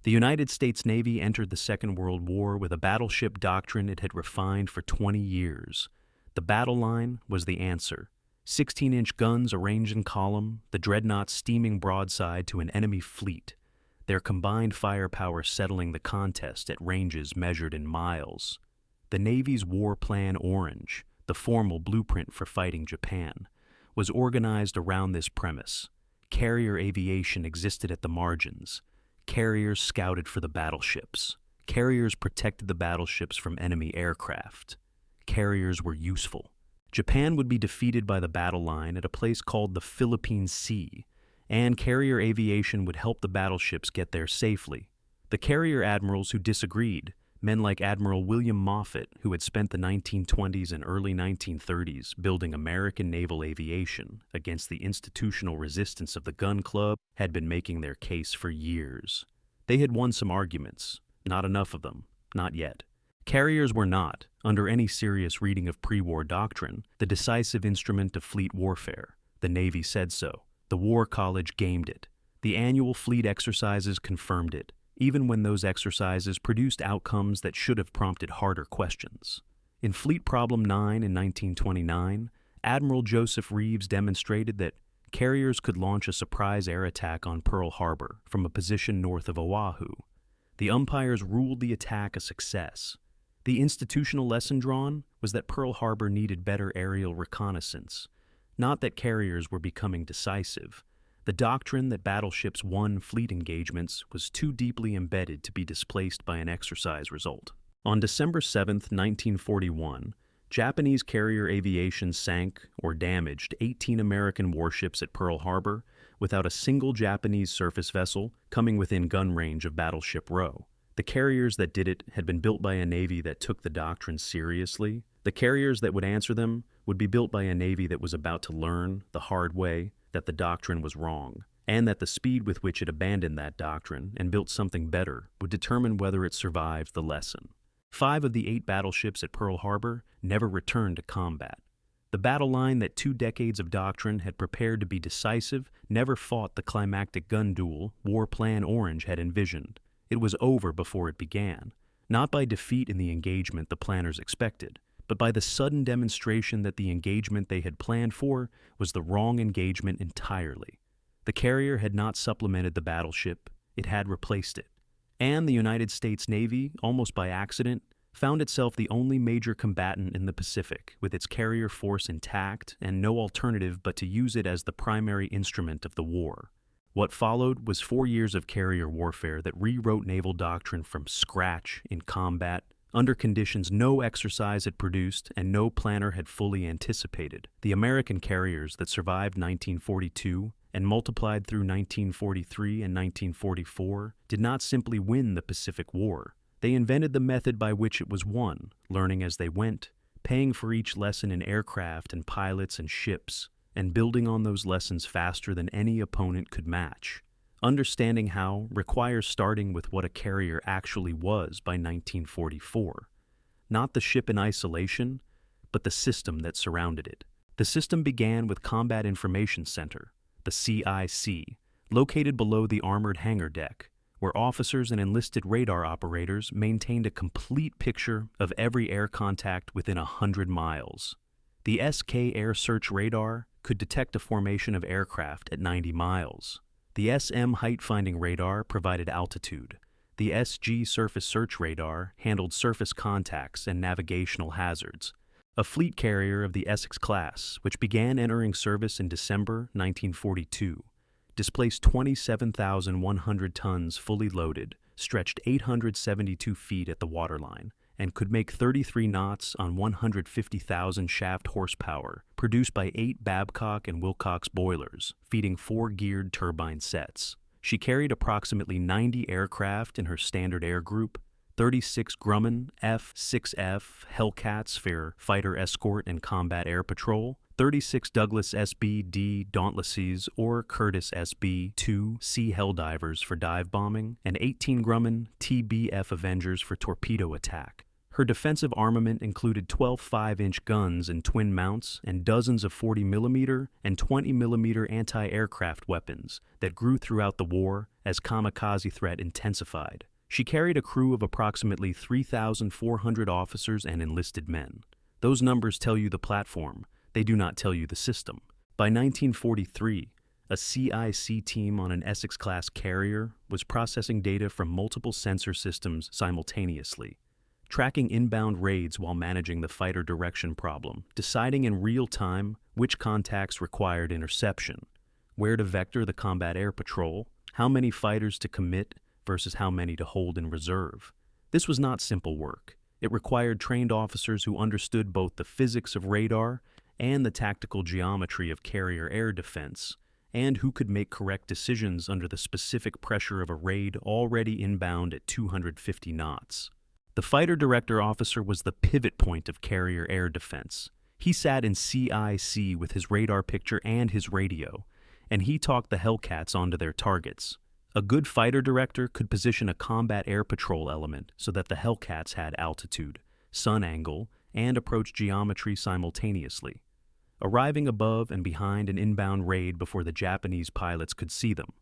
The United States Navy entered the Second World War with a battleship doctrine it had refined for 20 years. The battle line was the answer. 16-inch guns arranged in column, the dreadnoughts steaming broadside to an enemy fleet, their combined firepower settling the contest at ranges measured in miles. The Navy's War Plan Orange, the formal blueprint for fighting Japan, was organized around this premise. Carrier aviation existed at the margins. Carriers scouted for the battleships. Carriers protected the battleships from enemy aircraft. Carriers were useful. Japan would be defeated by the battle line at a place called the Philippine Sea, and carrier aviation would help the battleships get there safely. The carrier admirals who disagreed, men like Admiral William Moffett, who had spent the 1920s and early 1930s building American naval aviation against the institutional resistance of the gun club, had been making their case for years. They had won some arguments, not enough of them, not yet. Carriers were not, under any serious reading of pre-war doctrine, the decisive instrument of fleet warfare. The Navy said so. The War College gamed it. The annual fleet exercises confirmed it, even when those exercises produced outcomes that should have prompted harder questions. In Fleet Problem 9 in 1929, Admiral Joseph Reeves demonstrated that carriers could launch a surprise air attack on Pearl Harbor from a position north of Oahu. The umpires ruled the attack a success. The institutional lesson drawn was that Pearl Harbor needed better aerial reconnaissance, not that carriers were becoming decisive. The doctrine that battleships won fleet engagements was too deeply embedded to be displaced by an exercise result. On December 7, 1941, Japanese carrier aviation sank or damaged 18 American warships at Pearl Harbor without a single Japanese surface vessel coming within gun range of Battleship Row. The carriers that did it had been built by a Navy that took the doctrine seriously. The carriers that would answer them would be built by a Navy that was about to learn, the hard way, that the doctrine was wrong, and that the speed with which it abandoned that doctrine and built something better would determine whether it survived the lesson. 5 of the 8 battleships at Pearl Harbor never returned to combat. The battle line that 2 decades of doctrine had prepared to be decisive never fought the climactic gun duel War Plan Orange had envisioned. It was over before it began, not by defeat in the engagement the planners expected, but by the sudden demonstration that the engagement they had planned for was the wrong engagement entirely. The carrier had not supplemented the battleship, it had replaced it. And the United States Navy, almost by accident, found itself the only major combatant in the Pacific, with its carrier force intact and no alternative but to use it as the primary instrument of the war. What followed was 4 years of carrier warfare that rewrote naval doctrine from scratch in combat, under conditions no exercise had produced and no planner had fully anticipated. The American carriers that survived 1942 and multiplied through 1943 and 1944 did not simply win the Pacific War. They invented the method by which it was won, learning as they went, paying for each lesson in aircraft and pilots and ships, and building on those lessons faster than any opponent could match. Understanding how requires starting with what a carrier actually was by 1944. Not the ship in isolation, but the system that surrounded it. The system began with Combat Information Center, the CIC, located below the armored hangar deck, where officers and enlisted radar operators maintained a complete picture of every air contact within 100 miles. The SK Air Search Radar could detect a formation of aircraft at 90 miles. The SM Height-Finding Radar provided altitude. The SG Surface Search Radar handled surface contacts and navigational hazards. A fleet carrier of the Essex class, which began entering service in December 1942, displaced 27,100 tons fully loaded, stretched 872 feet at the waterline, and could make 33 knots on 150,000 shaft horsepower, produced by 8 Babcock and Wilcox boilers, feeding 4 geared turbine sets. She carried approximately 90 aircraft in her standard air group, 36 Grumman F-6F Hellcats for fighter escort and combat air patrol, 36 Douglas SB-D Dauntlesses or Curtiss SB-2 Sea Helldivers for dive bombing, and 18 Grumman TBF Avengers for torpedo attack. Her defensive armament included 12 5-inch guns and twin mounts and dozens of 40mm and 20mm anti-aircraft weapons that grew throughout the war as kamikaze threat intensified. She carried a crew of approximately 3,400 officers and enlisted men. Those numbers tell you the platform, they do not tell you the system. By 1943, a CIC team on an Essex-class carrier was processing data from multiple sensor systems simultaneously, tracking inbound raids while managing the fighter direction problem, deciding in real time which contacts required interception, where to vector the combat air patrol, how many fighters to commit versus how many to hold in reserve. This was not simple work. It required trained officers who understood both the physics of radar and the tactical geometry of carrier air defense, and who could make correct decisions under the specific pressure of a raid already inbound at 250 knots. The fighter director officer was the pivot point of carrier air defense. He sat in CIC with his radar picture and his radio, and he talked the Hellcats onto their targets. A good fighter director could position a combat air patrol element so that the Hellcats had altitude, sun angle, and approach geometry simultaneously, arriving above and behind an inbound raid before the Japanese pilots could see them.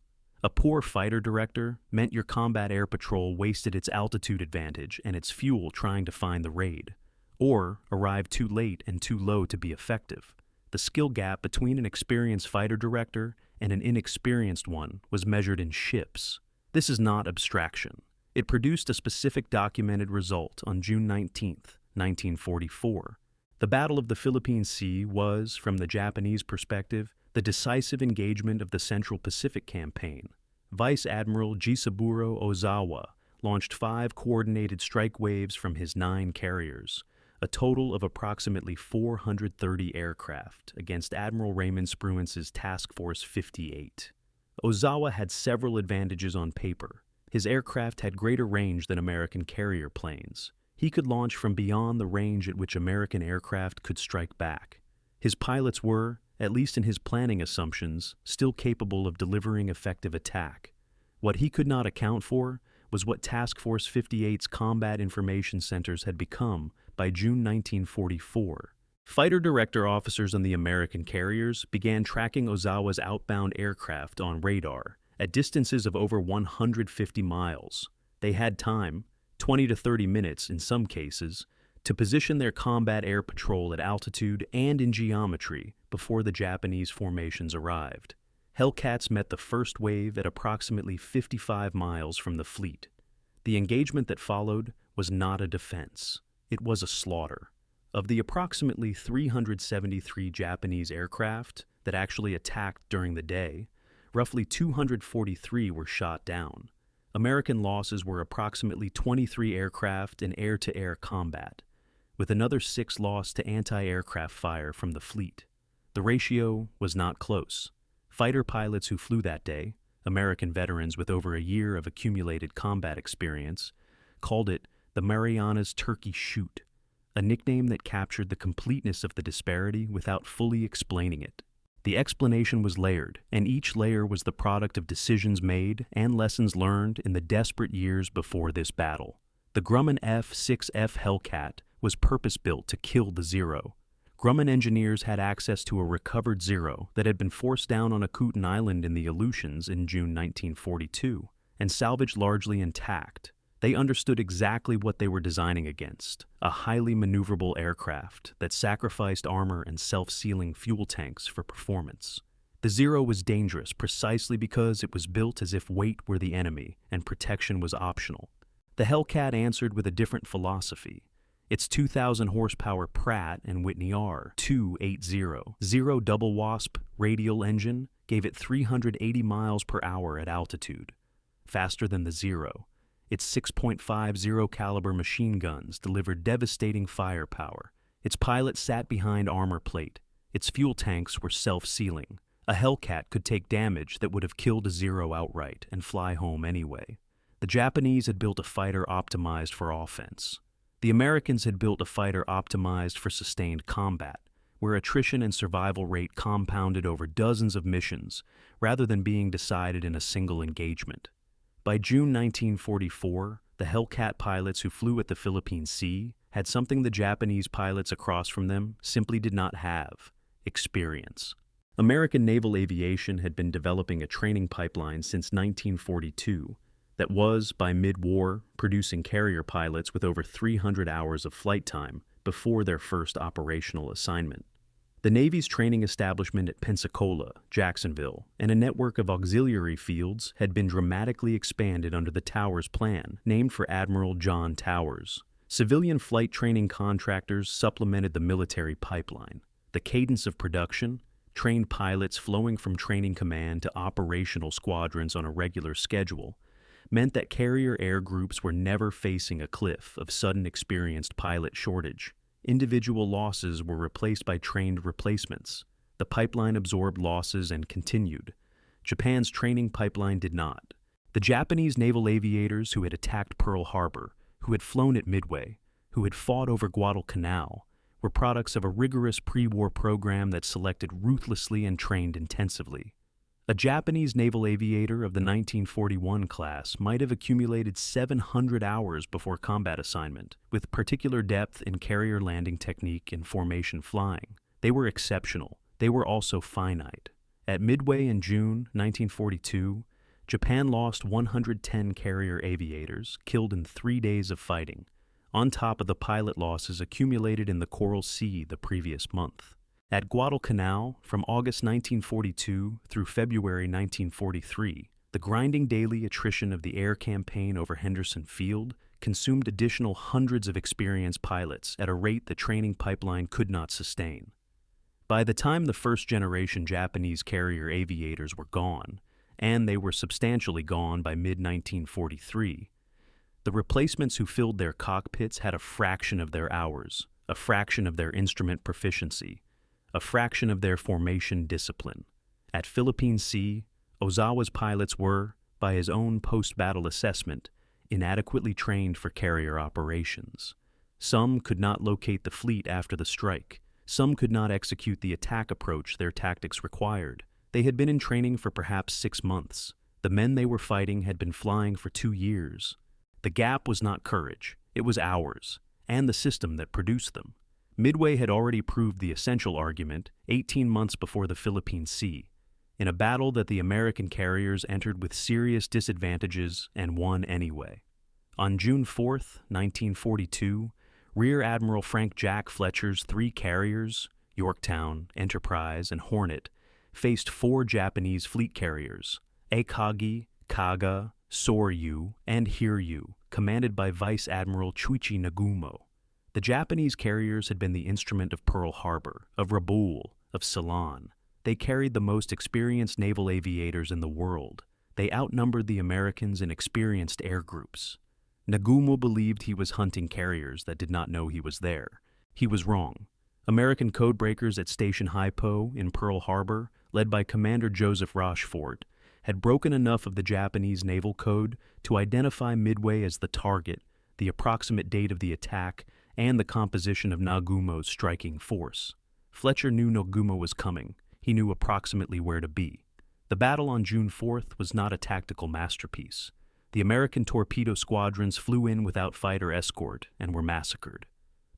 A poor fighter director meant your combat air patrol wasted its altitude advantage and its fuel trying to find the raid, or arrived too late and too low to be effective. The skill gap between an experienced fighter director and an inexperienced one was measured in ships. This is not abstraction. It produced a specific documented result on June 19, 1944. The Battle of the Philippine Sea was, from the Japanese perspective, the decisive engagement of the Central Pacific Campaign. Vice Admiral Jisaburo Ozawa launched 5 coordinated strike waves from his 9 carriers, a total of approximately 430 aircraft, against Admiral Raymond Spruance's Task Force 58. Ozawa had several advantages on paper. His aircraft had greater range than American carrier planes. He could launch from beyond the range at which American aircraft could strike back. His pilots were, at least in his planning assumptions, still capable of delivering effective attack. What he could not account for was what Task Force 58's combat information centers had become by June 1944. Fighter director officers on the American carriers began tracking Ozawa's outbound aircraft on radar at distances of over 150 miles. They had time, 20 to 30 minutes in some cases, to position their combat air patrol at altitude and in geometry before the Japanese formations arrived. Hellcats met the first wave at approximately 55 miles from the fleet. The engagement that followed was not a defense. It was a slaughter. Of the approximately 373 Japanese aircraft that actually attacked during the day, roughly 243 were shot down. American losses were approximately 23 aircraft in air-to-air combat, with another 6 lost to anti-aircraft fire from the fleet. The ratio was not close. Fighter pilots who flew that day, American veterans with over a year of accumulated combat experience, called it the Marianas Turkey Shoot, a nickname that captured the completeness of the disparity without fully explaining it. The explanation was layered, and each layer was the product of decisions made and lessons learned in the desperate years before this battle. The Grumman F-6F Hellcat was purpose-built to kill the Zero. Grumman engineers had access to a recovered Zero that had been forced down on Akutan Island in the Aleutians in June 1942 and salvaged largely intact. They understood exactly what they were designing against, a highly maneuverable aircraft that sacrificed armor and self-sealing fuel tanks for performance. The Zero was dangerous precisely because it was built as if weight were the enemy and protection was optional. The Hellcat answered with a different philosophy. Its 2,000 horsepower Pratt & Whitney R280 Zero double wasp radial engine gave it 380 miles per hour at altitude, faster than the Zero. Its 6.50 caliber machine guns delivered devastating firepower. Its pilot sat behind armor plate. Its fuel tanks were self-sealing. A Hellcat could take damage that would have killed a Zero outright and fly home anyway. The Japanese had built a fighter optimized for offense. The Americans had built a fighter optimized for sustained combat, where attrition and survival rate compounded over dozens of missions rather than being decided in a single engagement. By June 1944, the Hellcat pilots who flew at the Philippine Sea had something the Japanese pilots across from them simply did not have: experience. American naval aviation had been developing a training pipeline since 1942 that was, by mid-war, producing carrier pilots with over 300 hours of flight time before their first operational assignment. The Navy's training establishment at Pensacola, Jacksonville, and a network of auxiliary fields had been dramatically expanded under the Towers Plan, named for Admiral John Towers. Civilian flight training contractors supplemented the military pipeline. The cadence of production, trained pilots flowing from training command to operational squadrons on a regular schedule, meant that carrier air groups were never facing a cliff of sudden experienced pilot shortage. Individual losses were replaced by trained replacements. The pipeline absorbed losses and continued. Japan's training pipeline did not. The Japanese naval aviators who had attacked Pearl Harbor, who had flown at Midway, who had fought over Guadalcanal, were products of a rigorous pre-war program that selected ruthlessly and trained intensively. A Japanese naval aviator of the 1941 class might have accumulated 700 hours before combat assignment, with particular depth in carrier landing technique and formation flying. They were exceptional. They were also finite. At Midway in June 1942, Japan lost 110 carrier aviators, killed in 3 days of fighting, on top of the pilot losses accumulated in the Coral Sea the previous month. At Guadalcanal, from August 1942 through February 1943, the grinding daily attrition of the air campaign over Henderson Field consumed additional hundreds of experienced pilots at a rate the training pipeline could not sustain. By the time the first-generation Japanese carrier aviators were gone, and they were substantially gone by mid-1943, the replacements who filled their cockpits had a fraction of their hours, a fraction of their instrument proficiency, a fraction of their formation discipline. At Philippine Sea, Ozawa's pilots were, by his own post-battle assessment, inadequately trained for carrier operations. Some could not locate the fleet after the strike. Some could not execute the attack approach their tactics required. They had been in training for perhaps 6 months. The men they were fighting had been flying for 2 years. The gap was not courage, it was ours, and the system that produced them. Midway had already proved the essential argument 18 months before the Philippine Sea, in a battle that the American carriers entered with serious disadvantages and won anyway. On June 4, 1942, Rear Admiral Frank Jack Fletcher's 3 carriers, Yorktown, Enterprise, and Hornet, faced 4 Japanese fleet carriers, Akagi, Kaga, Soryu, and Hiryu, commanded by Vice Admiral Chuichi Nagumo. The Japanese carriers had been the instrument of Pearl Harbor, of Rabaul, of Ceylon. They carried the most experienced naval aviators in the world. They outnumbered the Americans in experienced air groups. Nagumo believed he was hunting carriers that did not know he was there. He was wrong. American codebreakers at Station Haipo in Pearl Harbor, led by Commander Joseph Rochefort, had broken enough of the Japanese naval code to identify Midway as the target, the approximate date of the attack, and the composition of Nagumo's striking force. Fletcher knew Nagumo was coming. He knew approximately where to be. The battle on June 4th was not a tactical masterpiece. The American torpedo squadrons flew in without fighter escort and were massacred.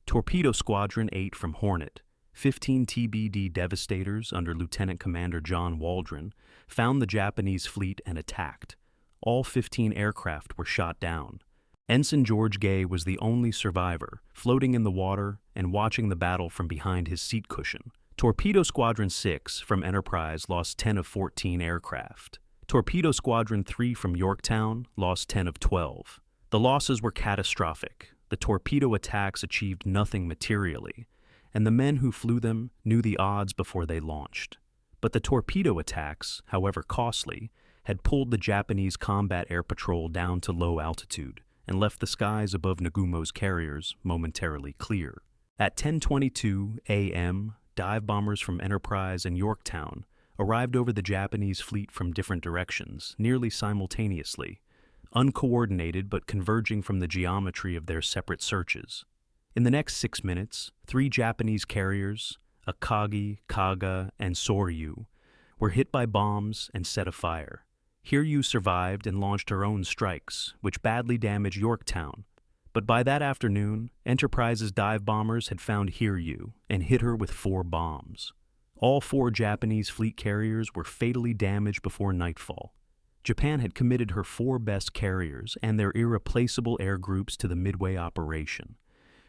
Torpedo Squadron 8 from Hornet, 15 TBD Devastators under Lieutenant Commander John Waldron, found the Japanese fleet and attacked. All 15 aircraft were shot down. Ensign George Gay was the only survivor, floating in the water and watching the battle from behind his seat cushion. Torpedo Squadron 6 from Enterprise lost 10 of 14 aircraft. Torpedo Squadron 3 from Yorktown lost 10 of 12. The losses were catastrophic. The torpedo attacks achieved nothing materially, and the men who flew them knew the odds before they launched. But the torpedo attacks, however costly, had pulled the Japanese combat air patrol down to low altitude and left the skies above Nagumo's carriers momentarily clear. At 10:22 a.m., dive bombers from Enterprise and Yorktown arrived over the Japanese fleet from different directions, nearly simultaneously, uncoordinated but converging from the geometry of their separate searches. In the next 6 minutes, 3 Japanese carriers, Akagi, Kaga, and Soryu, were hit by bombs and set afire. Hiryu survived and launched her own strikes, which badly damaged Yorktown. But by that afternoon, Enterprise's dive bombers had found Hiryu and hit her with 4 bombs. All 4 Japanese fleet carriers were fatally damaged before nightfall. Japan had committed her 4 best carriers and their irreplaceable air groups to the Midway operation.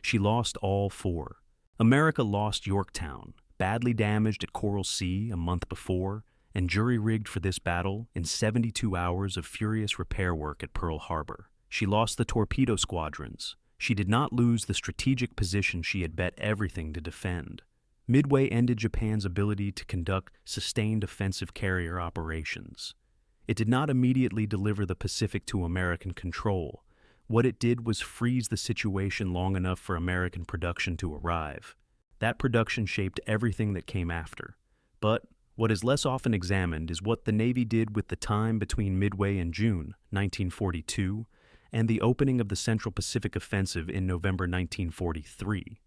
She lost all 4. America lost Yorktown, badly damaged at Coral Sea a month before, and jury-rigged for this battle in 72 hours of furious repair work at Pearl Harbor. She lost the torpedo squadrons. She did not lose the strategic position she had bet everything to defend. Midway ended Japan's ability to conduct sustained offensive carrier operations. It did not immediately deliver the Pacific to American control. What it did was freeze the situation long enough for American production to arrive. That production shaped everything that came after. But what is less often examined is what the Navy did with the time between Midway and June 1942 and the opening of the Central Pacific Offensive in November 1943.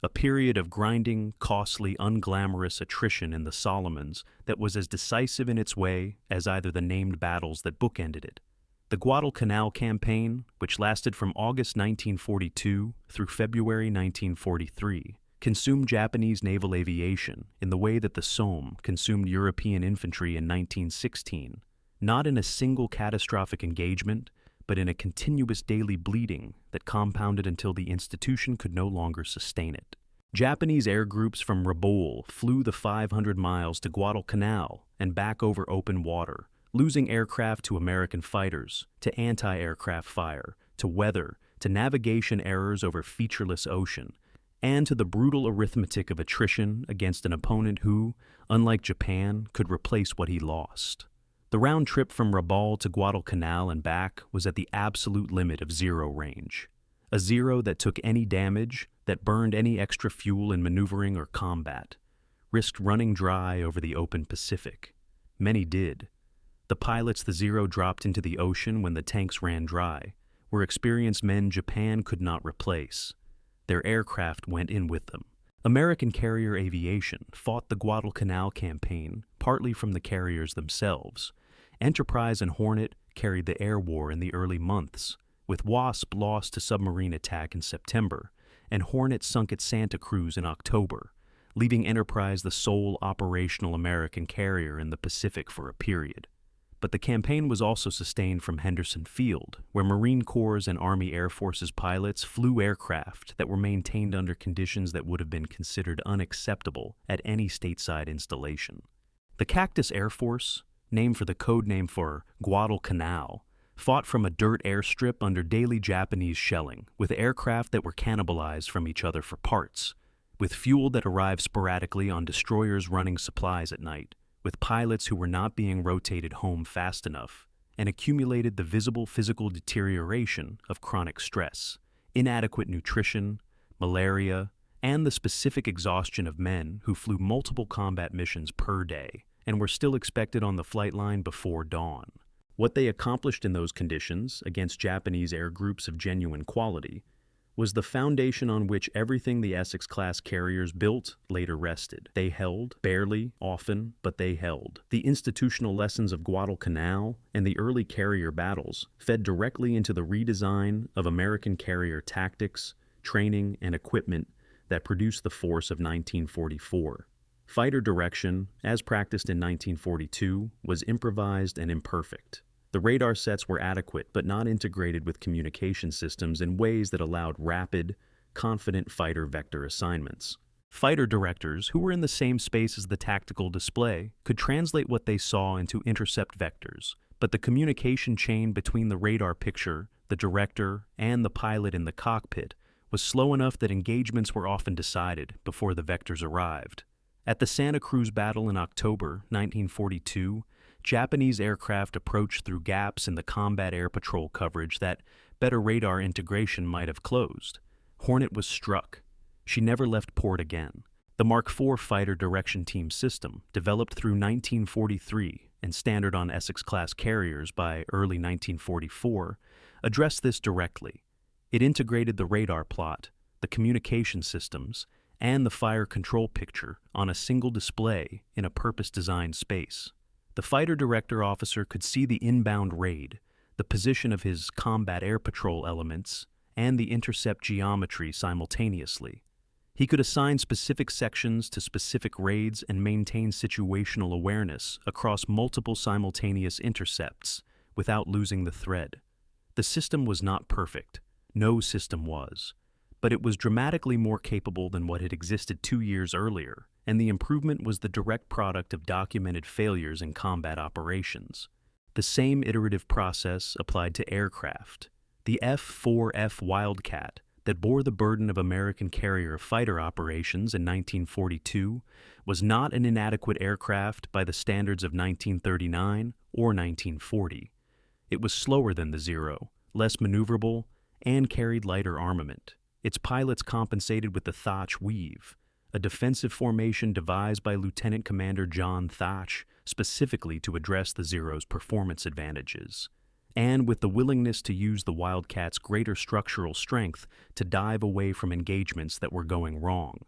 A period of grinding, costly, unglamorous attrition in the Solomons that was as decisive in its way as either the named battles that bookended it. The Guadalcanal campaign, which lasted from August 1942 through February 1943, consumed Japanese naval aviation in the way that the Somme consumed European infantry in 1916, not in a single catastrophic engagement, but in a continuous daily bleeding that compounded until the institution could no longer sustain it. Japanese air groups from Rabaul flew the 500 miles to Guadalcanal and back over open water, losing aircraft to American fighters, to anti-aircraft fire, to weather, to navigation errors over featureless ocean, and to the brutal arithmetic of attrition against an opponent who, unlike Japan, could replace what he lost. The round trip from Rabaul to Guadalcanal and back was at the absolute limit of zero range. A zero that took any damage, that burned any extra fuel in maneuvering or combat, risked running dry over the open Pacific. Many did. The pilots the Zero dropped into the ocean when the tanks ran dry were experienced men Japan could not replace. Their aircraft went in with them. American carrier aviation fought the Guadalcanal campaign partly from the carriers themselves. Enterprise and Hornet carried the air war in the early months, with Wasp lost to submarine attack in September, and Hornet sunk at Santa Cruz in October, leaving Enterprise the sole operational American carrier in the Pacific for a period. But the campaign was also sustained from Henderson Field, where Marine Corps and Army Air Forces pilots flew aircraft that were maintained under conditions that would have been considered unacceptable at any stateside installation. The Cactus Air Force, named for the code name for Guadalcanal, fought from a dirt airstrip under daily Japanese shelling, with aircraft that were cannibalized from each other for parts, with fuel that arrived sporadically on destroyers running supplies at night, with pilots who were not being rotated home fast enough, and accumulated the visible physical deterioration of chronic stress, inadequate nutrition, malaria, and the specific exhaustion of men who flew multiple combat missions per day and were still expected on the flight line before dawn. What they accomplished in those conditions against Japanese air groups of genuine quality was the foundation on which everything the Essex-class carriers built later rested. They held, barely, often, but they held. The institutional lessons of Guadalcanal and the early carrier battles fed directly into the redesign of American carrier tactics, training, and equipment that produced the force of 1944. Fighter direction, as practiced in 1942, was improvised and imperfect. The radar sets were adequate but not integrated with communication systems in ways that allowed rapid, confident fighter vector assignments. Fighter directors, who were in the same space as the tactical display, could translate what they saw into intercept vectors, but the communication chain between the radar picture, the director, and the pilot in the cockpit was slow enough that engagements were often decided before the vectors arrived. At the Santa Cruz battle in October 1942, Japanese aircraft approached through gaps in the combat air patrol coverage that better radar integration might have closed. Hornet was struck. She never left port again. The Mark IV fighter direction team system, developed through 1943 and standard on Essex-class carriers by early 1944, addressed this directly. It integrated the radar plot, the communication systems, and the fire control picture on a single display in a purpose-designed space. The fighter director officer could see the inbound raid, the position of his combat air patrol elements, and the intercept geometry simultaneously. He could assign specific sections to specific raids and maintain situational awareness across multiple simultaneous intercepts without losing the thread. The system was not perfect. No system was. But it was dramatically more capable than what had existed 2 years earlier, and the improvement was the direct product of documented failures in combat operations. The same iterative process applied to aircraft. The F-4F Wildcat that bore the burden of American carrier fighter operations in 1942 was not an inadequate aircraft by the standards of 1939 or 1940. It was slower than the Zero, less maneuverable, and carried lighter armament. Its pilots compensated with the Thach Weave, a defensive formation devised by Lieutenant Commander John Thach specifically to address the Zero's performance advantages, and with the willingness to use the Wildcat's greater structural strength to dive away from engagements that were going wrong.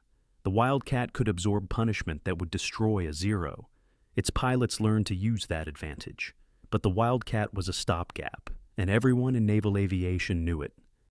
The Wildcat could absorb punishment that would destroy a Zero. Its pilots learned to use that advantage, but the Wildcat was a stopgap, and everyone in naval aviation knew it.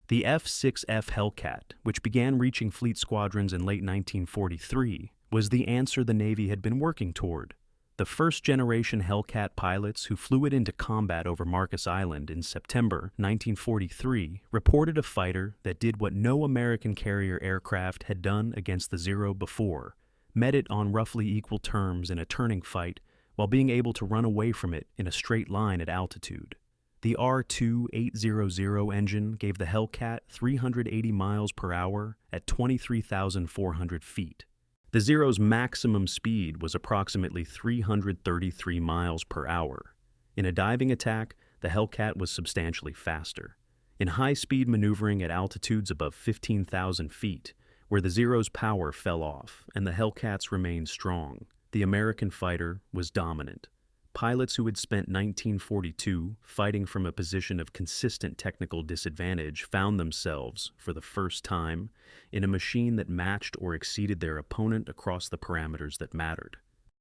The F-6F Hellcat, which began reaching fleet squadrons in late 1943, was the answer the Navy had been working toward. The first-generation Hellcat pilots who flew it into combat over Marcus Island in September 1943 reported a fighter that did what no American carrier aircraft had done against the Zero before, met it on roughly equal terms in a turning fight while being able to run away from it in a straight line at altitude. The R-2800 engine gave the Hellcat 380 miles per hour at 23,400 feet. The Zero's maximum speed was approximately 333 miles per hour. In a diving attack, the Hellcat was substantially faster. In high-speed maneuvering at altitudes above 15,000 feet, where the Zero's power fell off and the Hellcats remained strong, the American fighter was dominant. Pilots who had spent 1942 fighting from a position of consistent technical disadvantage found themselves, for the first time, in a machine that matched or exceeded their opponent across the parameters that mattered.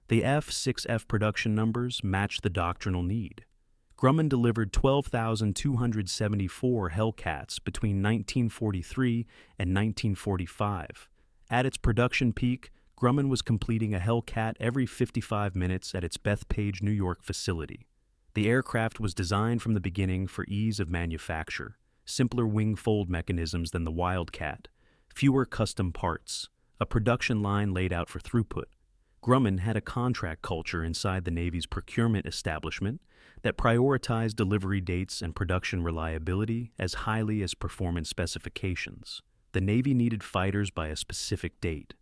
The F-6F production numbers matched the doctrinal need. Grumman delivered 12,274 Hellcats between 1943 and 1945. At its production peak, Grumman was completing a Hellcat every 55 minutes at its Bethpage, New York facility. The aircraft was designed from the beginning for ease of manufacture, simpler wing fold mechanisms than the Wildcat, fewer custom parts, a production line laid out for throughput. Grumman had a contract culture inside the Navy's procurement establishment that prioritized delivery dates and production reliability as highly as performance specifications. The Navy needed fighters by a specific date.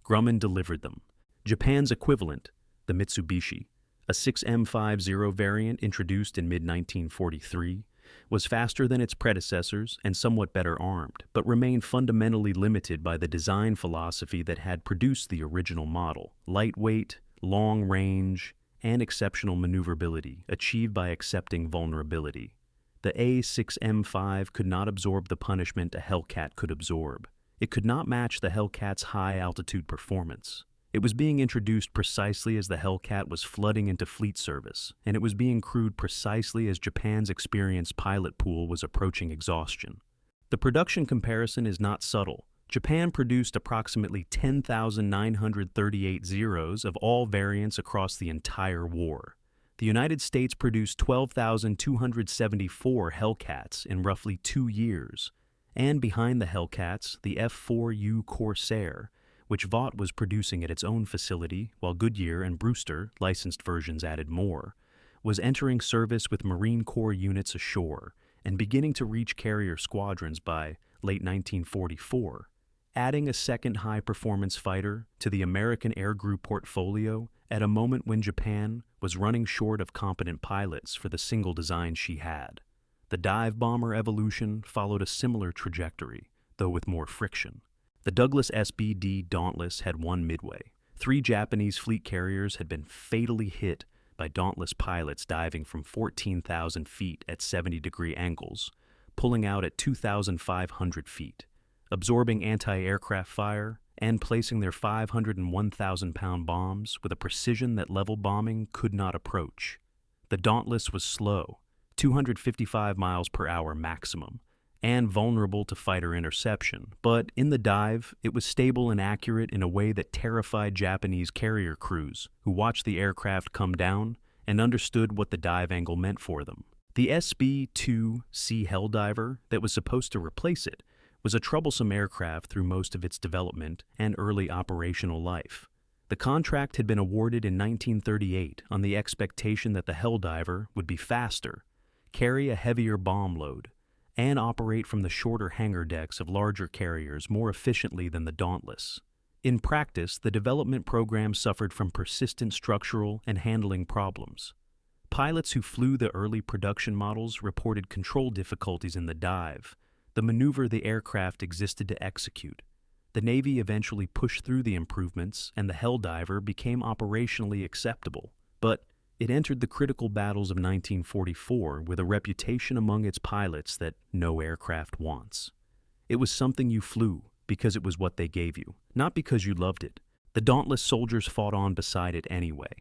Grumman delivered them. Japan's equivalent, the Mitsubishi, a 6M50 variant introduced in mid-1943, was faster than its predecessors and somewhat better armed, but remained fundamentally limited by the design philosophy that had produced the original model: lightweight, long range, and exceptional maneuverability achieved by accepting vulnerability. The A6M5 could not absorb the punishment a Hellcat could absorb. It could not match the Hellcat's high-altitude performance. It was being introduced precisely as the Hellcat was flooding into fleet service, and it was being crewed precisely as Japan's experienced pilot pool was approaching exhaustion. The production comparison is not subtle. Japan produced approximately 10,938 Zeros of all variants across the entire war. The United States produced 12,274 Hellcats in roughly 2 years. And behind the Hellcats, the F-4U Corsair, which Vought was producing at its own facility, while Goodyear and Brewster, licensed versions added more, was entering service with Marine Corps units ashore and beginning to reach carrier squadrons by late 1944, adding a second high-performance fighter to the American Air Group portfolio at a moment when Japan was running short of competent pilots for the single design she had. The dive bomber evolution followed a similar trajectory, though with more friction. The Douglas SBD Dauntless had won Midway. 3 Japanese fleet carriers had been fatally hit by Dauntless pilots diving from 14,000 feet at 70-degree angles, pulling out at 2,500 feet, absorbing anti-aircraft fire, and placing their 500 and 1,000-pound bombs with a precision that level bombing could not approach. The Dauntless was slow, 255 miles per hour maximum, and vulnerable to fighter interception, but in the dive, it was stable and accurate in a way that terrified Japanese carrier crews who watched the aircraft come down and understood what the dive angle meant for them. The SB-2 Sea Helldiver that was supposed to replace it was a troublesome aircraft through most of its development and early operational life. The contract had been awarded in 1938 on the expectation that the Helldiver would be faster, carry a heavier bomb load, and operate from the shorter hangar decks of larger carriers more efficiently than the Dauntless. In practice, the development program suffered from persistent structural and handling problems. Pilots who flew the early production models reported control difficulties in the dive, the maneuver the aircraft existed to execute. The Navy eventually pushed through the improvements, and the Helldiver became operationally acceptable. But it entered the critical battles of 1944 with a reputation among its pilots that no aircraft wants. It was something you flew because it was what they gave you, not because you loved it. The dauntless soldiers fought on beside it anyway.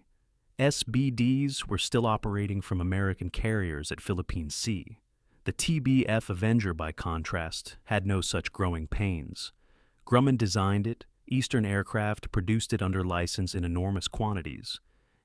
SBDs were still operating from American carriers at Philippine Sea. The TBF Avenger, by contrast, had no such growing pains. Grumman designed it, Eastern Aircraft produced it under license in enormous quantities,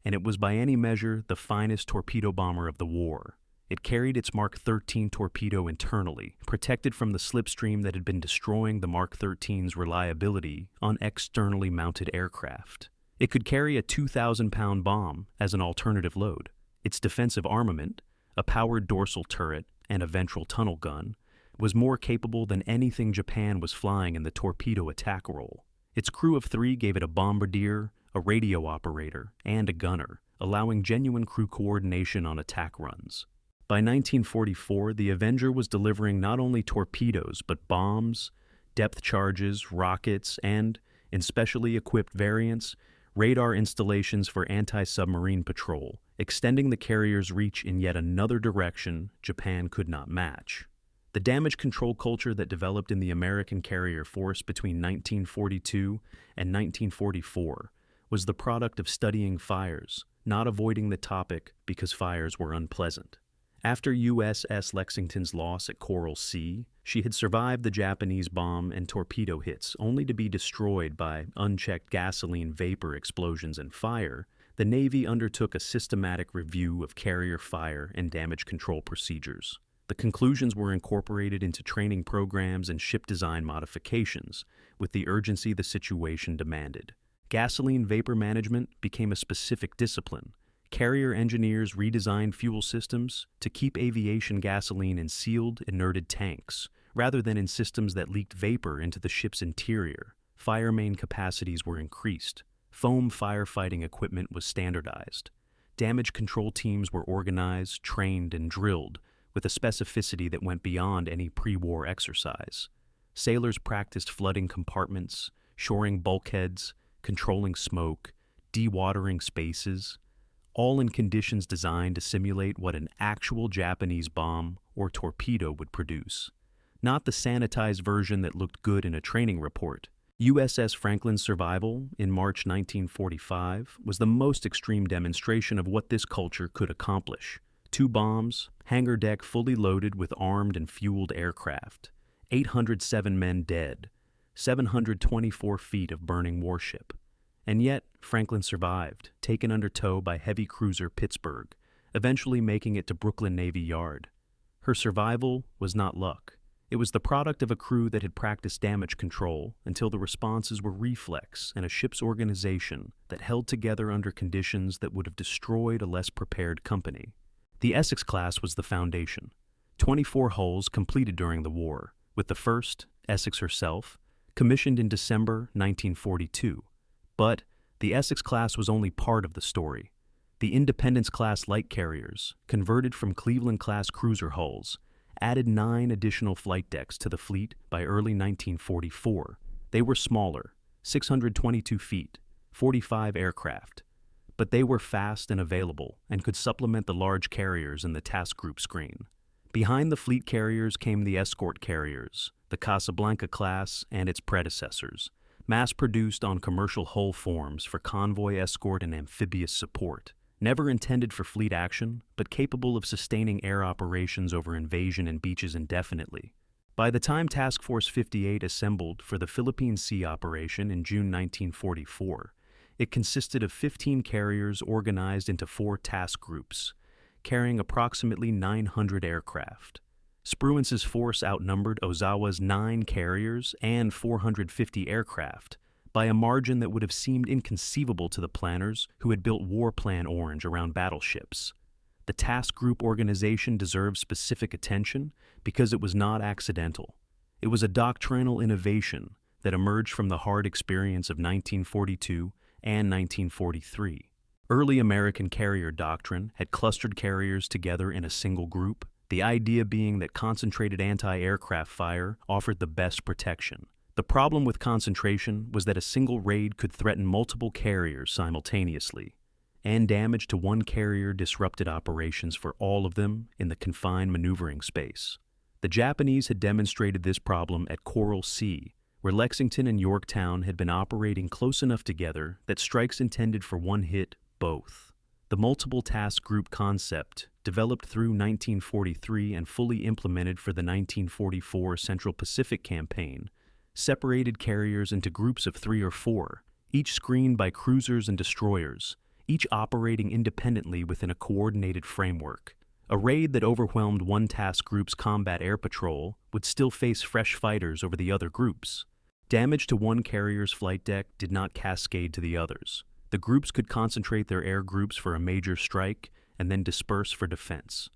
and it was by any measure the finest torpedo bomber of the war. It carried its Mark 13 torpedo internally, protected from the slipstream that had been destroying the Mark 13's reliability on externally mounted aircraft. It could carry a 2,000-pound bomb as an alternative load. Its defensive armament, a powered dorsal turret and a ventral tunnel gun, was more capable than anything Japan was flying in the torpedo attack role. Its crew of 3 gave it a bombardier, a radio operator, and a gunner, allowing genuine crew coordination on attack runs. By 1944, the Avenger was delivering not only torpedoes but bombs, depth charges, rockets, and, in specially equipped variants, radar installations for anti-submarine patrol, extending the carrier's reach in yet another direction Japan could not match. The damage control culture that developed in the American carrier force between 1942 and 1944 was the product of studying fires, not avoiding the topic because fires were unpleasant. After USS Lexington's loss at Coral Sea, she had survived the Japanese bomb and torpedo hits only to be destroyed by unchecked gasoline vapor explosions and fire. The Navy undertook a systematic review of carrier fire and damage control procedures. The conclusions were incorporated into training programs and ship design modifications, with the urgency the situation demanded. Gasoline vapor management became a specific discipline. Carrier engineers redesigned fuel systems to keep aviation gasoline in sealed, inerted tanks, rather than in systems that leaked vapor into the ship's interior. Fire main capacities were increased. Foam firefighting equipment was standardized. Damage control teams were organized, trained, and drilled, with a specificity that went beyond any pre-war exercise. Sailors practiced flooding compartments, shoring bulkheads, controlling smoke, dewatering spaces, all in conditions designed to simulate what an actual Japanese bomb or torpedo would produce. Not the sanitized version that looked good in a training report. USS Franklin's survival in March 1945 was the most extreme demonstration of what this culture could accomplish. 2 bombs, hangar deck fully loaded with armed and fueled aircraft, 807 men dead, 724 feet of burning warship. And yet, Franklin survived, taken under tow by heavy cruiser Pittsburgh, eventually making it to Brooklyn Navy Yard. Her survival was not luck. It was the product of a crew that had practiced damage control until the responses were reflex and a ship's organization that held together under conditions that would have destroyed a less prepared company. The Essex class was the foundation. 24 hulls completed during the war, with the first, Essex herself, commissioned in December 1942. But the Essex class was only part of the story. The Independence-class light carriers, converted from Cleveland-class cruiser hulls, added 9 additional flight decks to the fleet by early 1944. They were smaller, 622 feet, 45 aircraft, but they were fast and available and could supplement the large carriers in the task group screen. Behind the fleet carriers came the escort carriers, the Casablanca class and its predecessors, mass-produced on commercial hull forms for convoy escort and amphibious support. Never intended for fleet action, but capable of sustaining air operations over invasion and beaches indefinitely. By the time Task Force 58 assembled for the Philippine Sea operation in June 1944, it consisted of 15 carriers organized into 4 task groups, carrying approximately 900 aircraft. Spruance's force outnumbered Ozawa's 9 carriers and 450 aircraft by a margin that would have seemed inconceivable to the planners who had built War Plan Orange around battleships. The task group organization deserves specific attention because it was not accidental. It was a doctrinal innovation that emerged from the hard experience of 1942 and 1943. Early American carrier doctrine had clustered carriers together in a single group, the idea being that concentrated anti-aircraft fire offered the best protection. The problem with concentration was that a single raid could threaten multiple carriers simultaneously, and damage to one carrier disrupted operations for all of them in the confined maneuvering space. The Japanese had demonstrated this problem at Coral Sea, where Lexington and Yorktown had been operating close enough together that strikes intended for one hit both. The multiple task group concept, developed through 1943 and fully implemented for the 1944 Central Pacific Campaign, separated carriers into groups of 3 or 4, each screened by cruisers and destroyers, each operating independently within a coordinated framework. A raid that overwhelmed one task group's combat air patrol would still face fresh fighters over the other groups. Damage to one carrier's flight deck did not cascade to the others. The groups could concentrate their air groups for a major strike and then disperse for defense.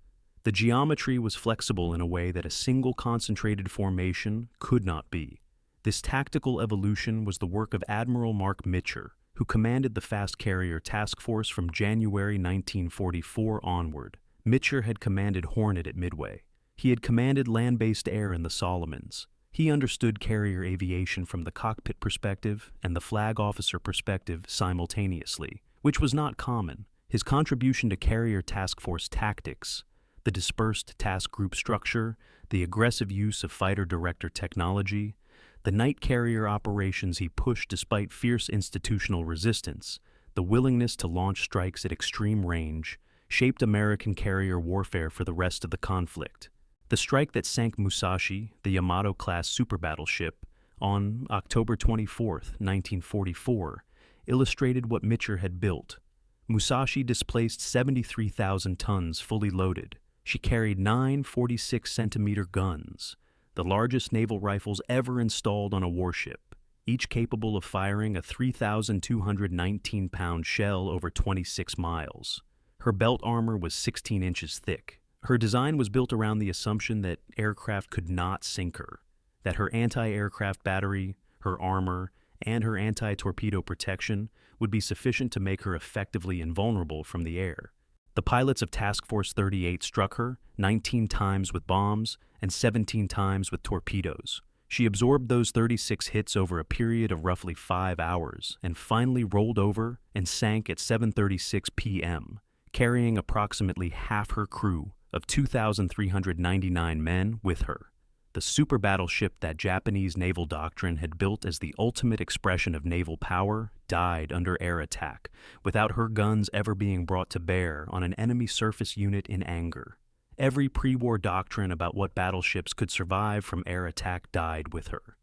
The geometry was flexible in a way that a single concentrated formation could not be. This tactical evolution was the work of Admiral Mitscher, who commanded the Fast Carrier Task Force from January 1944 onward. Mitscher had commanded Hornet at Midway. He had commanded land-based air in the Solomons. He understood carrier aviation from the cockpit perspective and the flag officer perspective simultaneously, which was not common. His contribution to carrier task force tactics, the dispersed task group structure, the aggressive use of fighter-director technology, the night carrier operations he pushed despite fierce institutional resistance, the willingness to launch strikes at extreme range, shaped American carrier warfare for the rest of the conflict. The strike that sank Musashi, the Yamato-class superbattleship, on October 24, 1944, illustrated what Mitscher had built. Musashi displaced 73,000 tons fully loaded. She carried 9 46-centimeter guns, the largest naval rifles ever installed on a warship, each capable of firing a 3,219-pound shell over 26 miles. Her belt armor was 16 inches thick. Her design was built around the assumption that aircraft could not sink her, that her anti-aircraft battery, her armor, and her anti-torpedo protection would be sufficient to make her effectively invulnerable from the air. The pilots of Task Force 38 struck her 19 times with bombs and 17 times with torpedoes. She absorbed those 36 hits over a period of roughly 5 hours and finally rolled over and sank at 7:36 p.m., carrying approximately half her crew of 2,399 men with her. The super battleship that Japanese naval doctrine had built as the ultimate expression of naval power died under air attack, without her guns ever being brought to bear on an enemy surface unit in anger. Every pre-war doctrine about what battleships could survive from air attack died with her.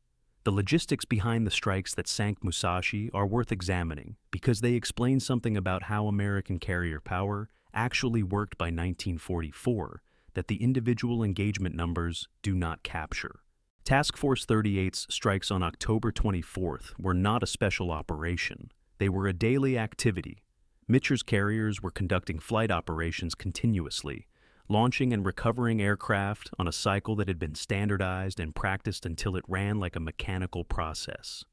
The logistics behind the strikes that sank Musashi are worth examining because they explain something about how American carrier power actually worked by 1944 that the individual engagement numbers do not capture. Task Force 38's strikes on October 24th were not a special operation. They were a daily activity. Mitscher's carriers were conducting flight operations continuously, launching and recovering aircraft on a cycle that had been standardized and practiced until it ran like a mechanical process.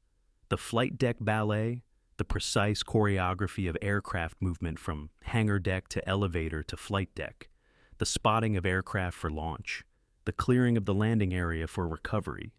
The flight deck ballet, the precise choreography of aircraft movement from hangar deck to elevator to flight deck, the spotting of aircraft for launch, the clearing of the landing area for recovery,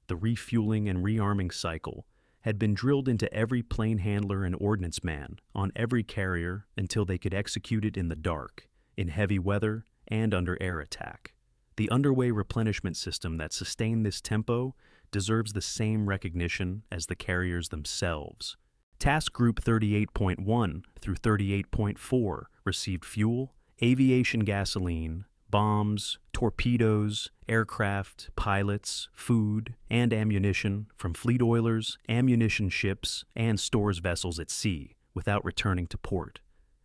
the refueling and rearming cycle had been drilled into every plane handler and ordnance man on every carrier until they could execute it in the dark, in heavy weather, and under air attack. The underway replenishment system that sustained this tempo deserves the same recognition as the carriers themselves. Task Group 38.1 through 38.4 received fuel, aviation gasoline, bombs, torpedoes, aircraft, pilots, food, and ammunition from fleet oilers, ammunition ships, and stores vessels at sea without returning to port.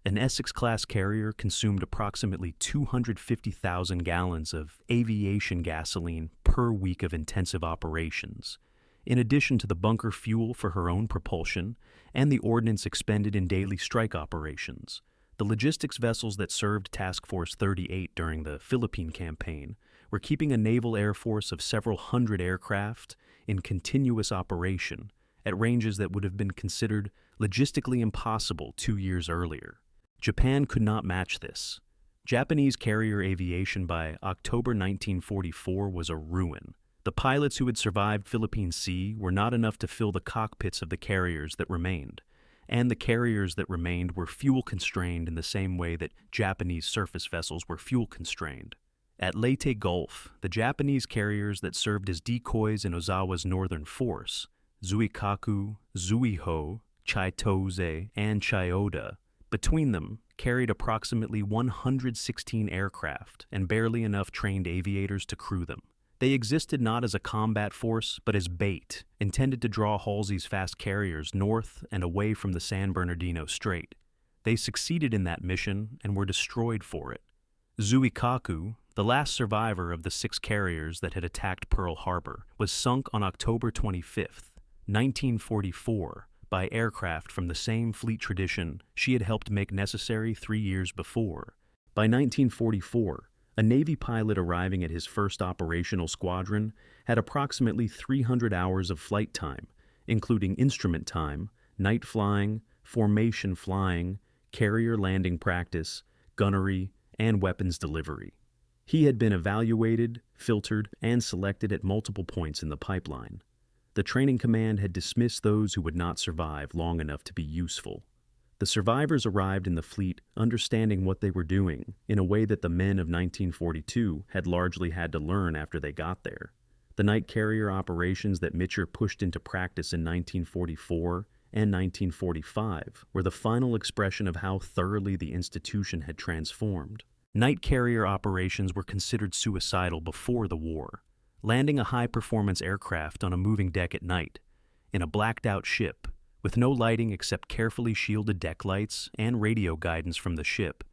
An Essex-class carrier consumed approximately 250,000 gallons of aviation gasoline per week of intensive operations, in addition to the bunker fuel for her own propulsion and the ordnance expended in daily strike operations. The logistics vessels that served Task Force 38 during the Philippine campaign were keeping a naval air force of several hundred aircraft in continuous operation at ranges that would have been considered logistically impossible 2 years earlier. Japan could not match this. Japanese carrier aviation by October 1944 was a ruin. The pilots who had survived Philippine Sea were not enough to fill the cockpits of the carriers that remained, and the carriers that remained were fuel-constrained in the same way that Japanese surface vessels were fuel-constrained. At Leyte Gulf, the Japanese carriers that served as decoys in Ozawa's northern force, Zuikaku, Zuiho, Chaitose, and Chiyoda, between them carried approximately 116 aircraft and barely enough trained aviators to crew them. They existed not as a combat force, but as bait, intended to draw Halsey's fast carriers north and away from the San Bernardino Strait. They succeeded in that mission and were destroyed for it. Zuikaku, the last survivor of the 6 carriers that had attacked Pearl Harbor, was sunk on October 25, 1944, by aircraft from the same fleet tradition she had helped make necessary 3 years before. By 1944, a Navy pilot arriving at his first operational squadron had approximately 300 hours of flight time, including instrument time, night flying, formation flying, carrier landing practice, gunnery, and weapons delivery. He had been evaluated, filtered, and selected at multiple points in the pipeline. The training command had dismissed those who would not survive long enough to be useful. The survivors arrived in the fleet understanding what they were doing in a way that the men of 1942 had largely had to learn after they got there. The night carrier operations that Mitscher pushed into practice in 1944 and 1945 were the final expression of how thoroughly the institution had transformed. Night carrier operations were considered suicidal before the war. Landing a high-performance aircraft on a moving deck at night, in a blacked-out ship, with no lighting except carefully shielded deck lights and radio guidance from the ship,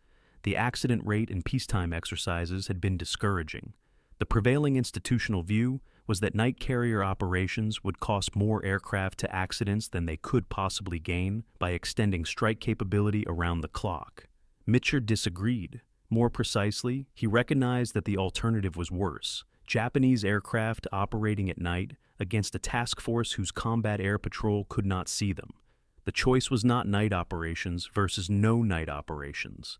the accident rate in peacetime exercises had been discouraging. The prevailing institutional view was that night carrier operations would cost more aircraft to accidents than they could possibly gain by extending strike capability around the clock. Mitscher disagreed. More precisely, he recognized that the alternative was worse: Japanese aircraft operating at night against a task force whose combat air patrol could not see them. The choice was not night operations versus no night operations.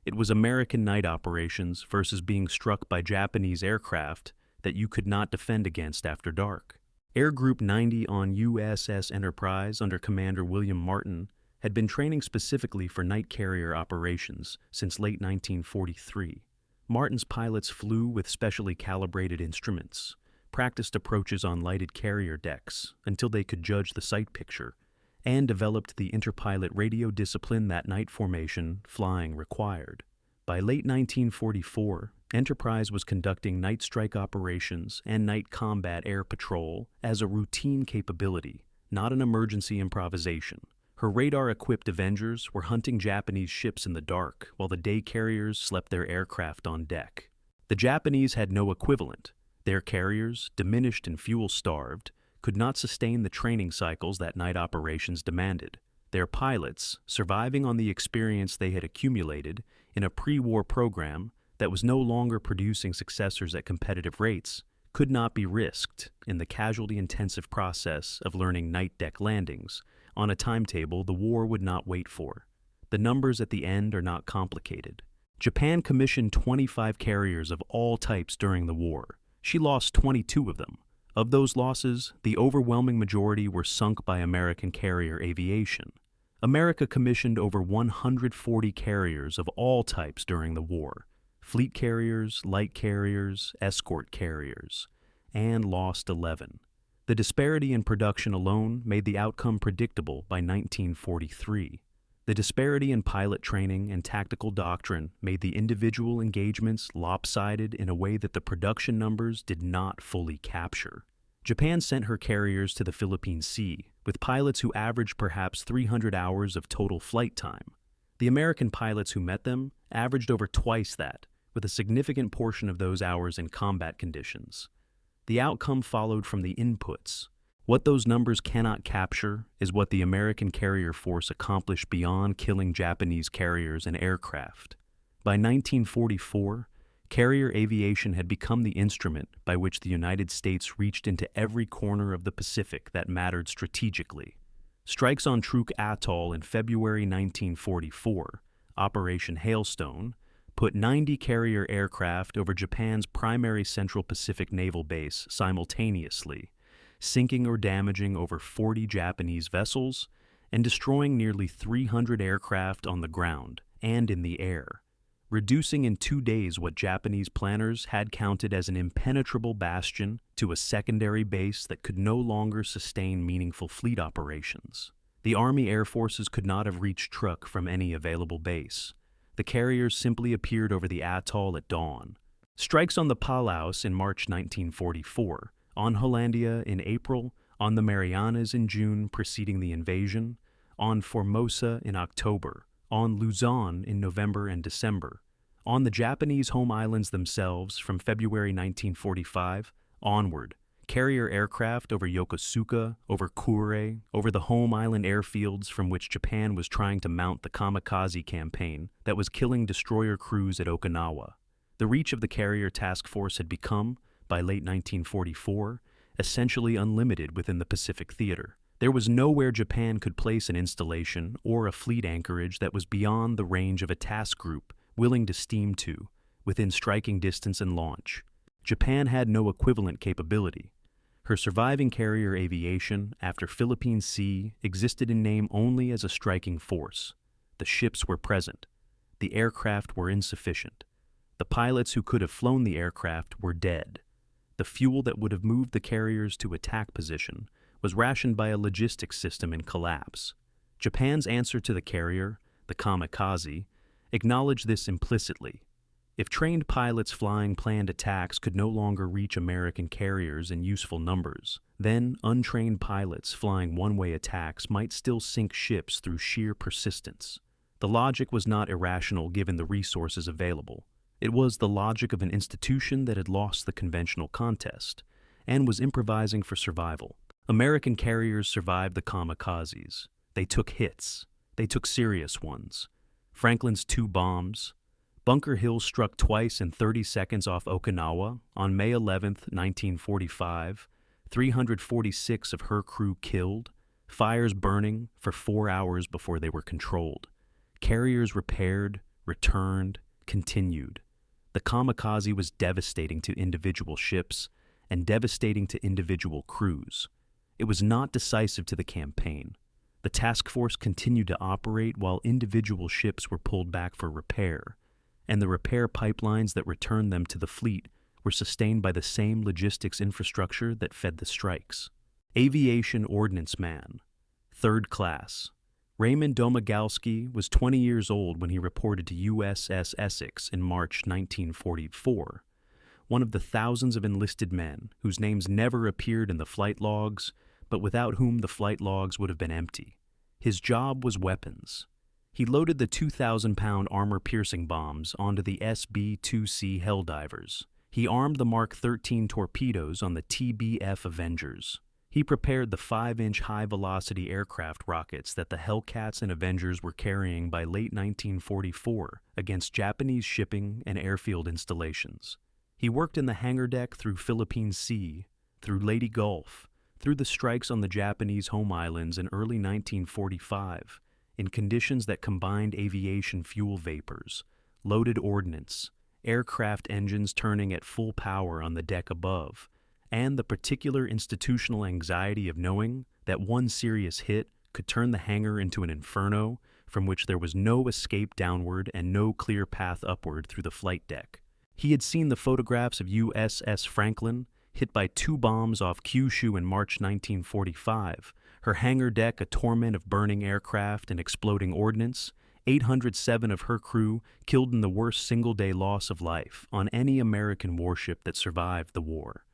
It was American night operations versus being struck by Japanese aircraft that you could not defend against after dark. Air Group 90 on USS Enterprise under Commander William Martin had been training specifically for night carrier operations since late 1943. Martin's pilots flew with specially calibrated instruments, practiced approaches on lighted carrier decks until they could judge the sight picture, and developed the interpilot radio discipline that night formation flying required. By late 1944, Enterprise was conducting night strike operations and night combat air patrol as a routine capability, not an emergency improvisation. Her radar-equipped Avengers were hunting Japanese ships in the dark while the day carriers slept their aircraft on deck. The Japanese had no equivalent. Their carriers, diminished and fuel-starved, could not sustain the training cycles that night operations demanded. Their pilots, surviving on the experience they had accumulated in a pre-war program that was no longer producing successors at competitive rates, could not be risked in the casualty-intensive process of learning night deck landings on a timetable the war would not wait for. The numbers at the end are not complicated. Japan commissioned 25 carriers of all types during the war. She lost 22 of them. Of those losses, the overwhelming majority were sunk by American carrier aviation. America commissioned over 140 carriers of all types during the war: fleet carriers, light carriers, escort carriers, and lost 11. The disparity in production alone made the outcome predictable by 1943. The disparity in pilot training and tactical doctrine made the individual engagements lopsided in a way that the production numbers did not fully capture. Japan sent her carriers to the Philippine Sea, with pilots who averaged perhaps 300 hours of total flight time. The American pilots who met them averaged over twice that, with a significant portion of those hours in combat conditions. The outcome followed from the inputs. What those numbers cannot capture is what the American carrier force accomplished beyond killing Japanese carriers and aircraft. By 1944, carrier aviation had become the instrument by which the United States reached into every corner of the Pacific that mattered strategically. Strikes on Truk Atoll in February 1944, Operation Hailstone, put 90 carrier aircraft over Japan's primary Central Pacific naval base simultaneously, sinking or damaging over 40 Japanese vessels and destroying nearly 300 aircraft on the ground and in the air, reducing in 2 days what Japanese planners had counted as an impenetrable bastion to a secondary base that could no longer sustain meaningful fleet operations. The Army Air Forces could not have reached Truk from any available base. The carriers simply appeared over the atoll at dawn. Strikes on the Palaus in March 1944, on Hollandia in April, on the Marianas in June preceding the invasion, on Formosa in October, on Luzon in November and December, on the Japanese home islands themselves from February 1945 onward, carrier aircraft over Yokosuka, over Kure, over the home island airfields from which Japan was trying to mount the kamikaze campaign that was killing destroyer crews at Okinawa. The reach of the carrier task force had become, by late 1944, essentially unlimited within the Pacific theater. There was nowhere Japan could place an installation or a fleet anchorage that was beyond the range of a task group willing to steam to, within striking distance and launch. Japan had no equivalent capability. Her surviving carrier aviation after Philippine Sea existed in name only as a striking force. The ships were present. The aircraft were insufficient. The pilots who could have flown the aircraft were dead. The fuel that would have moved the carriers to attack position was rationed by a logistics system in collapse. Japan's answer to the carrier, the kamikaze, acknowledged this implicitly. If trained pilots flying planned attacks could no longer reach American carriers in useful numbers, then untrained pilots flying one-way attacks might still sink ships through sheer persistence. The logic was not irrational given the resources available. It was the logic of an institution that had lost the conventional contest and was improvising for survival. American carriers survived the kamikazes. They took hits. They took serious ones. Franklin's 2 bombs. Bunker Hill struck twice in 30 seconds off Okinawa on May 11, 1945, 346 of her crew killed, fires burning for 4 hours before they were controlled. Carriers repaired, returned, continued. The kamikaze was devastating to individual ships and devastating to individual crews. It was not decisive to the campaign. The task force continued to operate while individual ships were pulled back for repair, and the repair pipelines that returned them to the fleet were sustained by the same logistics infrastructure that fed the strikes. Aviation Ordnance Man, 3rd Class. Raymond Domagalski was 20 years old when he reported to USS Essex in March 1944, one of the thousands of enlisted men whose names never appeared in the flight logs, but without whom the flight logs would have been empty. His job was weapons. He loaded the 2,000-pound armor-piercing bombs onto the SB-2C Helldivers. He armed the Mark 13 torpedoes on the TBF Avengers. He prepared the 5-inch high-velocity aircraft rockets that the Hellcats and Avengers were carrying by late 1944 against Japanese shipping and airfield installations. He worked in the hangar deck through Philippine Sea, through Leyte Gulf, through the strikes on the Japanese home islands in early 1945, in conditions that combined aviation fuel vapors, loaded ordnance, aircraft engines turning at full power on the deck above, and the particular institutional anxiety of knowing that one serious hit could turn the hangar into an inferno from which there was no escape downward and no clear path upward through the flight deck. He had seen the photographs of USS Franklin, hit by 2 bombs off Kyushu in March 1945, her hangar deck a torment of burning aircraft and exploding ordnance, 807 of her crew killed in the worst single-day loss of life on any American warship that survived the war.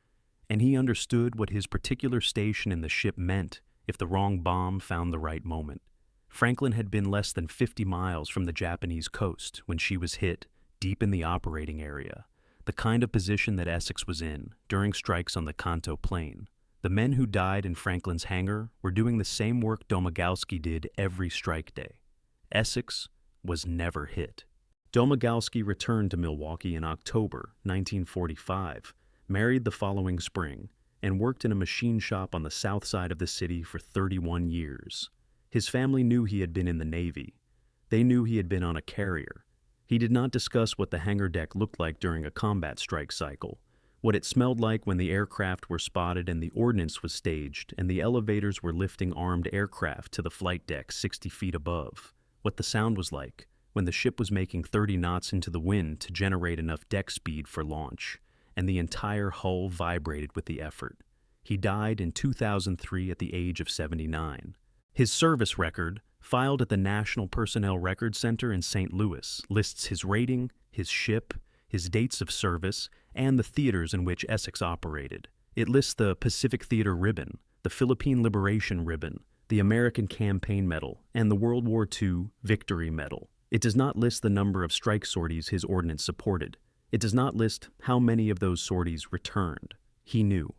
And he understood what his particular station in the ship meant if the wrong bomb found the right moment. Franklin had been less than 50 miles from the Japanese coast when she was hit, deep in the operating area, the kind of position that Essex was in during strikes on the Kanto Plain. The men who died in Franklin's hangar were doing the same work Domagowski did every strike day. Essex was never hit. Domagowski returned to Milwaukee in October 1945, married the following spring, and worked in a machine shop on the south side of the city for 31 years. His family knew he had been in the Navy. They knew he had been on a carrier. He did not discuss what the hangar deck looked like during a combat strike cycle, what it smelled like when the aircraft were spotted and the ordnance was staged and the elevators were lifting armed aircraft to the flight deck 60 feet above, what the sound was like when the ship was making 30 knots into the wind to generate enough deck speed for launch, and the entire hull vibrated with the effort. He died in 2003 at the age of 79. His service record, filed at the National Personnel Record Center in St. Louis, lists his rating, his ship, his dates of service, and the theaters in which Essex operated. It lists the Pacific Theater Ribbon, the Philippine Liberation Ribbon, the American Campaign Medal, and the World War II Victory Medal. It does not list the number of strike sorties his ordnance supported. It does not list how many of those sorties returned. He knew.